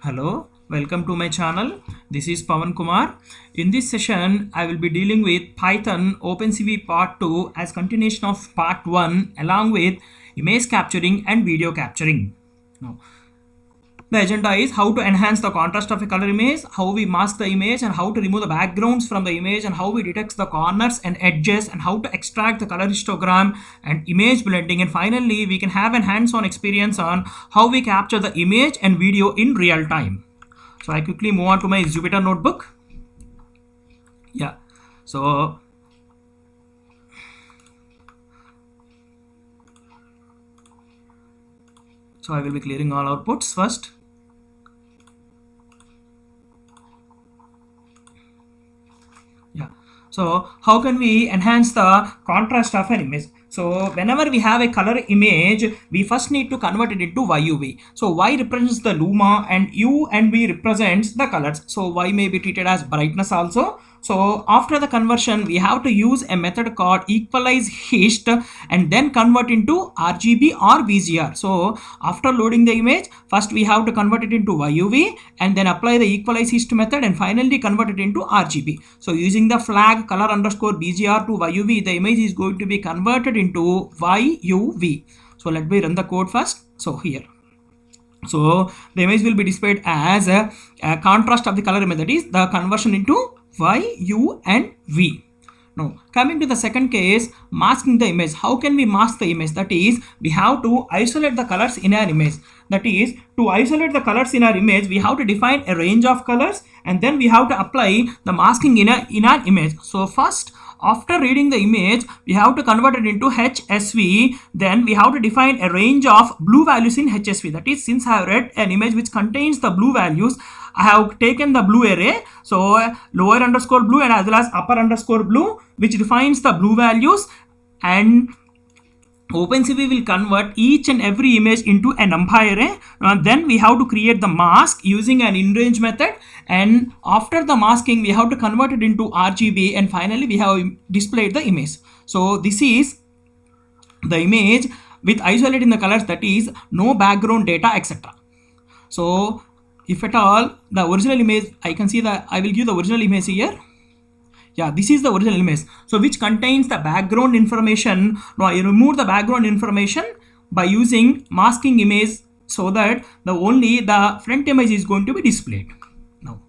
Hello, welcome to my channel. This is Pawan Kumar. In this session, I will be dealing with Python OpenCV Part 2 as continuation of Part 1 along with image capturing and video capturing. Now, the agenda is how to enhance the contrast of a color image, how we mask the image, and how to remove the backgrounds from the image, and how we detect the corners and edges, and how to extract the color histogram and image blending. And finally, we can have a hands-on experience on how we capture the image and video in real time. So I quickly move on to my Jupyter notebook. Yeah. So I will be clearing all outputs first. Yeah. So how can we enhance the contrast of an image? So whenever we have a color image, we first need to convert it into YUV. So Y represents the luma and U and V represents the colors. So Y may be treated as brightness also. So after the conversion, we have to use a method called equalize hist and then convert into RGB or VGR. So after loading the image, first we have to convert it into YUV and then apply the equalize hist method and finally convert it into RGB. So using the flag color underscore BGR to YUV, the image is going to be converted into YUV. So let me run the code first. So here. So the image will be displayed as a contrast of the color image, that is the conversion into Y, U and V. Now coming to the second case, masking the image. How can we mask the image? That is, we have to isolate the colors in our image. That is, to isolate the colors in our image, we have to define a range of colors and then we have to apply the masking in our image. So first, after reading the image, we have to convert it into HSV. Then we have to define a range of blue values in HSV. That is, since I have read an image which contains the blue values, I have taken the blue array. So lower underscore blue and as well as upper underscore blue, which defines the blue values, and OpenCV will convert each and every image into a numpy array. Then we have to create the mask using an in-range method, and after the masking we have to convert it into RGB, and finally we have displayed the image. So this is the image with isolating the colors, that is no background data, etc. So if at all the original image, I can see that I will give the original image here. Yeah, this is the original image, so which contains the background information. Now I remove the background information by using masking image, so that only the front image is going to be displayed. Now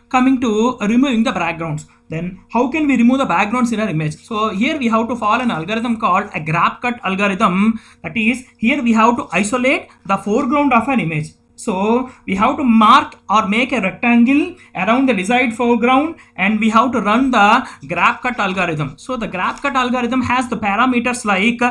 coming to removing the backgrounds, then how can we remove the backgrounds in our image? So here we have to follow an algorithm called a grab cut algorithm. That is, here we have to isolate the foreground of an image. So we have to mark or make a rectangle around the desired foreground, and we have to run the grab cut algorithm. So the grab cut algorithm has the parameters like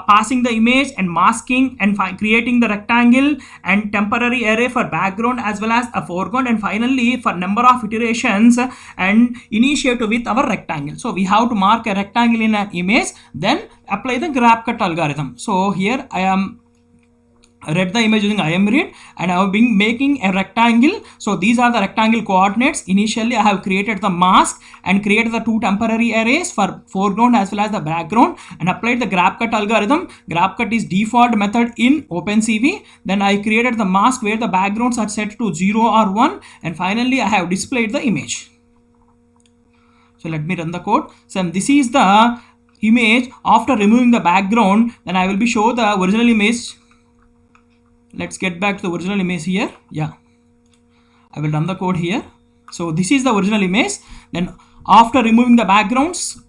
passing the image and masking and creating the rectangle and temporary array for background as well as a foreground, and finally for number of iterations and initiate with our rectangle. So we have to mark a rectangle in an image, then apply the grab cut algorithm. So here I am read the image using IMRead and I have been making a rectangle. So these are the rectangle coordinates. Initially I have created the mask and created the two temporary arrays for foreground as well as the background and applied the grab cut algorithm. Grab cut is default method in OpenCV. Then I created the mask where the backgrounds are set to 0 or 1, and finally I have displayed the image. So let me run the code. So this is the image after removing the background. Then I will be show the original image. Let's get back to the original image here. Yeah, I will run the code here. So this is the original image. Then after removing the backgrounds,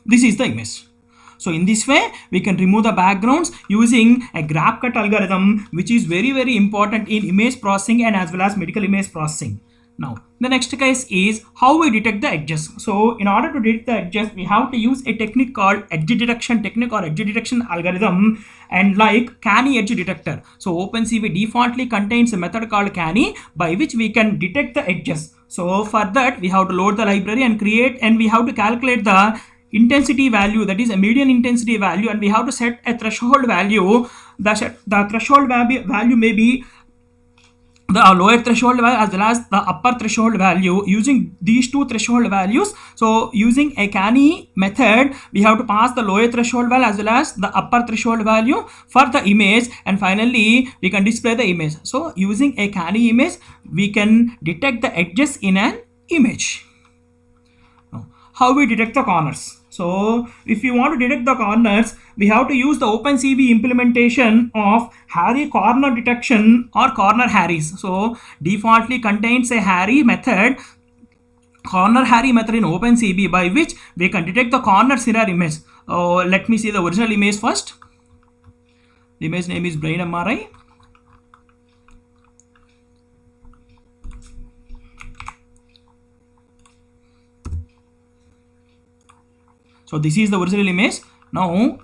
this is the image. So in this way we can remove the backgrounds using a grab cut algorithm, which is very important in image processing and as well as medical image processing. Now the next case is how we detect the edges. So in order to detect the edges, we have to use a technique called edge detection technique or edge detection algorithm, and like Canny edge detector. So OpenCV defaultly contains a method called Canny by which we can detect the edges. So for that we have to load the library and create, and we have to calculate the intensity value, that is a median intensity value, and we have to set a threshold value. The threshold value may be the lower threshold value as well as the upper threshold value. Using these two threshold values, so using a canny method, we have to pass the lower threshold value as well as the upper threshold value for the image, and finally we can display the image. So using a canny image, we can detect the edges in an image. How we detect the corners? So if you want to detect the corners, we have to use the OpenCV implementation of Harry corner detection or corner Harrys. So defaultly contains a Harry method, corner Harry method in OpenCV, by which we can detect the corners in our image. Let me see the original image first. The image name is Brain MRI. So this is the original image. Now,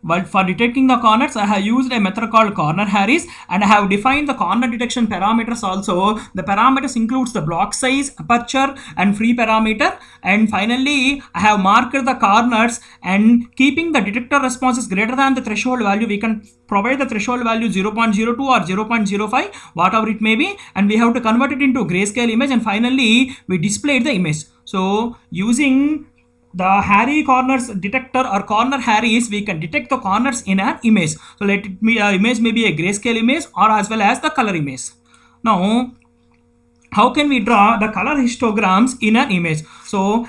but for detecting the corners, I have used a method called corner Harrys, and I have defined the corner detection parameters also. The parameters includes the block size, aperture, and free parameter. And finally, I have marked the corners, and keeping the detector response is greater than the threshold value, we can provide the threshold value 0.02 or 0.05, whatever it may be, and we have to convert it into grayscale image, and finally we displayed the image. So using the Harry corners detector or corner Harrys, we can detect the corners in an image. So let it be image may be a grayscale image or as well as the color image. Now, how can we draw the color histograms in an image? So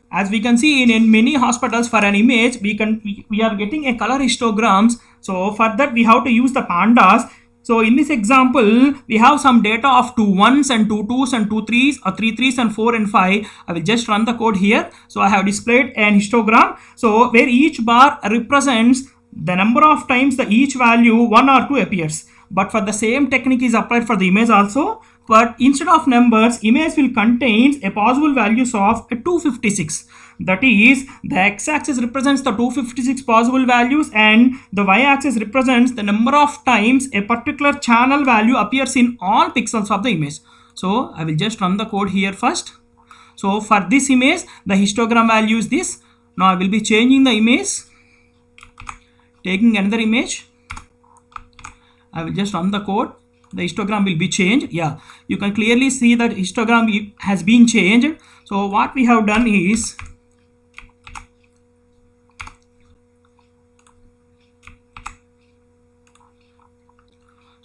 as we can see in many hospitals, for an image we are getting a color histograms. So for that we have to use the pandas. So in this example, we have some data of 2 1s and 2 2s and 2 3s, or 3 3s and 4 and 5. I will just run the code here. So I have displayed an histogram. So where each bar represents the number of times the each value 1 or 2 appears. But for the same technique is applied for the image also. But instead of numbers, image will contain a possible values of 256. That is, the x-axis represents the 256 possible values, and the y-axis represents the number of times a particular channel value appears in all pixels of the image. So I will just run the code here first. So for this image, the histogram value is this. Now I will be changing the image, taking another image. I will just run the code. The histogram will be changed. Yeah, you can clearly see that histogram has been changed. So what we have done is,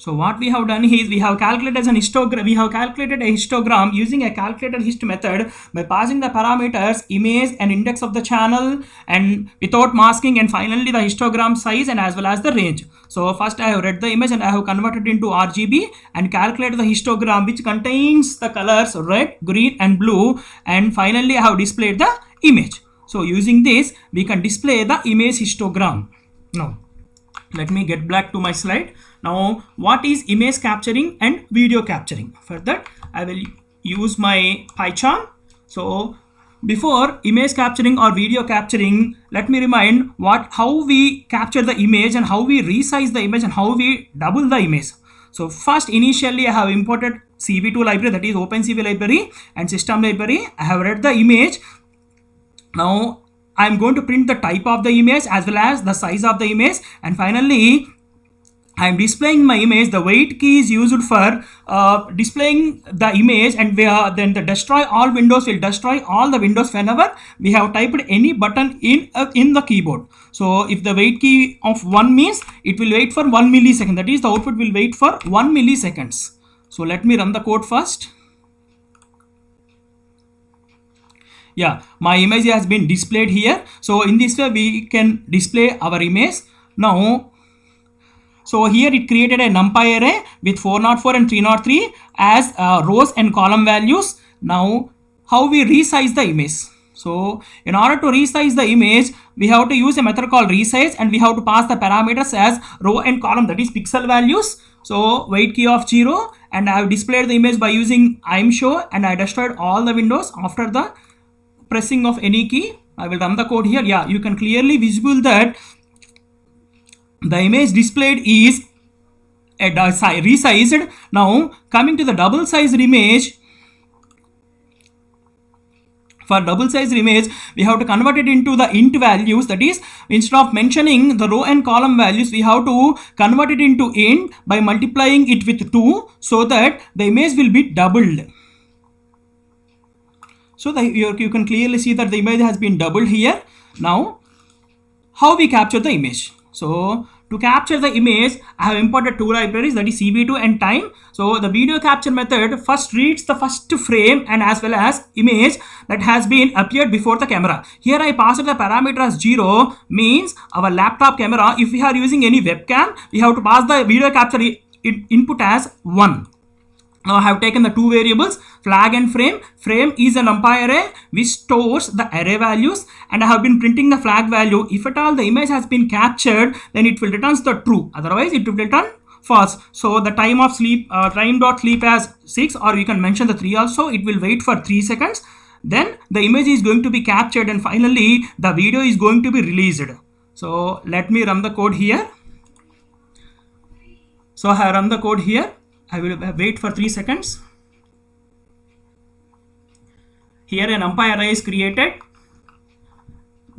we have calculated a histogram using a calculated hist method by passing the parameters image and index of the channel and without masking, and finally the histogram size and as well as the range. So first I have read the image and I have converted into RGB and calculated the histogram which contains the colors red, green and blue, and finally I have displayed the image. So using this we can display the image histogram. Now let me get back to my slide. Now what is image capturing and video capturing? For that I will use my PyCharm. So before image capturing or video capturing, let me remind how we capture the image and how we resize the image and how we double the image. So first, initially I have imported CV2 library, that is OpenCV library and system library. I have read the image. Now I am going to print the type of the image as well as the size of the image, and finally I am displaying my image. The wait key is used for displaying the image, and then the destroy all windows will destroy all the windows whenever we have typed any button in the keyboard. So if the wait key of 1 means it will wait for 1 millisecond, that is the output will wait for 1 milliseconds. So let me run the code first. Yeah, my image has been displayed here. So in this way we can display our image. Now, so here it created a NumPy array with 404 and 303 as rows and column values. Now how we resize the image? So in order to resize the image, we have to use a method called resize, and we have to pass the parameters as row and column, that is pixel values. So wait key of 0, and I have displayed the image by using ImShow, and I destroyed all the windows after the pressing of any key. I will run the code here. Yeah, you can clearly visible that the image displayed is resized. Now coming to the double sized image, For double sized image, we have to convert it into the int values. That is, instead of mentioning the row and column values, we have to convert it into int by multiplying it with 2, so that the image will be doubled. So you can clearly see that the image has been doubled here. Now, how we capture the image? So to capture the image, I have imported two libraries, that is CB2 and time. So the video capture method first reads the first frame and as well as image that has been appeared before the camera. Here I passed the parameter as 0, means our laptop camera. If we are using any webcam, we have to pass the video capture input as 1. Now I have taken the two variables, flag and frame. Frame is a numpy array which stores the array values, and I have been printing the flag value. If at all the image has been captured, then it will return the true, otherwise it will return false. So the time of sleep, time.sleep as 6, or you can mention the 3 also. It will wait for 3 seconds. Then the image is going to be captured, and finally the video is going to be released. So let me run the code here. So I have run the code here. I will wait for 3 seconds. Here an numpy array is created,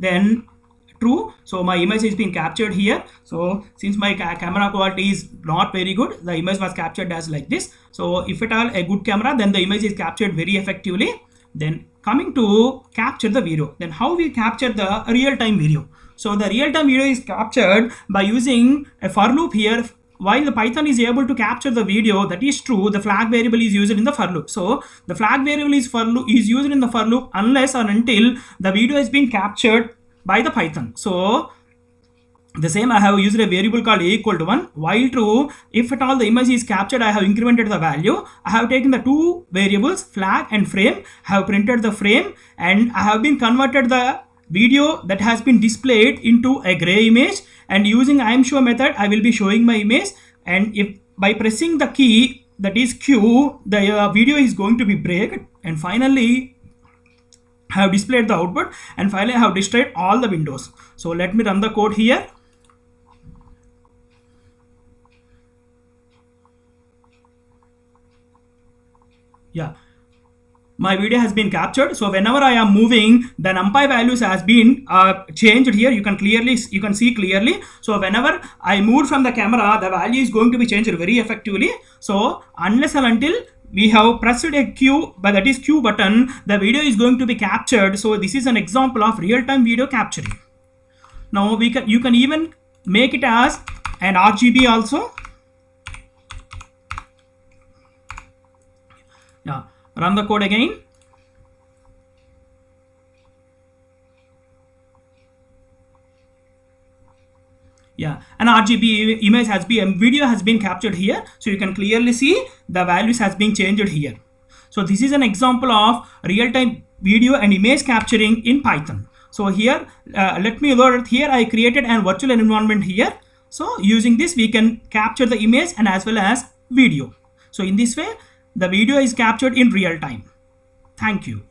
then true. So my image is being captured here. So since my camera quality is not very good, the image was captured as like this. So if at all a good camera, then the image is captured very effectively. Then coming to capture the video, then how we capture the real-time video? So the real-time video is captured by using a for loop here. While the Python is able to capture the video, that is true, the flag variable is used in the for loop. So the flag variable is used in the for loop unless or until the video has been captured by the Python. So the same, I have used a variable called a equal to 1. While true, if at all the image is captured, I have incremented the value. I have taken the two variables, flag and frame. I have printed the frame, and I have been converted the video that has been displayed into a gray image, and using ImShow method I will be showing my image, and if by pressing the key, that is Q, the video is going to be break, and finally I have displayed the output, and finally I have destroyed all the windows. So let me run the code here. Yeah, my video has been captured. So whenever I am moving, the numpy values has been changed here. You can see clearly. So whenever I move from the camera, the value is going to be changed very effectively. So unless and until we have pressed a Q, but that is Q button, the video is going to be captured. So this is an example of real-time video capturing. Now you can even make it as an RGB also. Yeah, run the code again. Yeah, an RGB image has been, video has been captured here. So you can clearly see the values has been changed here. So this is an example of real-time video and image capturing in Python. So here, let me load it here. I created an virtual environment here. So using this, we can capture the image and as well as video. So in this way, the video is captured in real time. Thank you.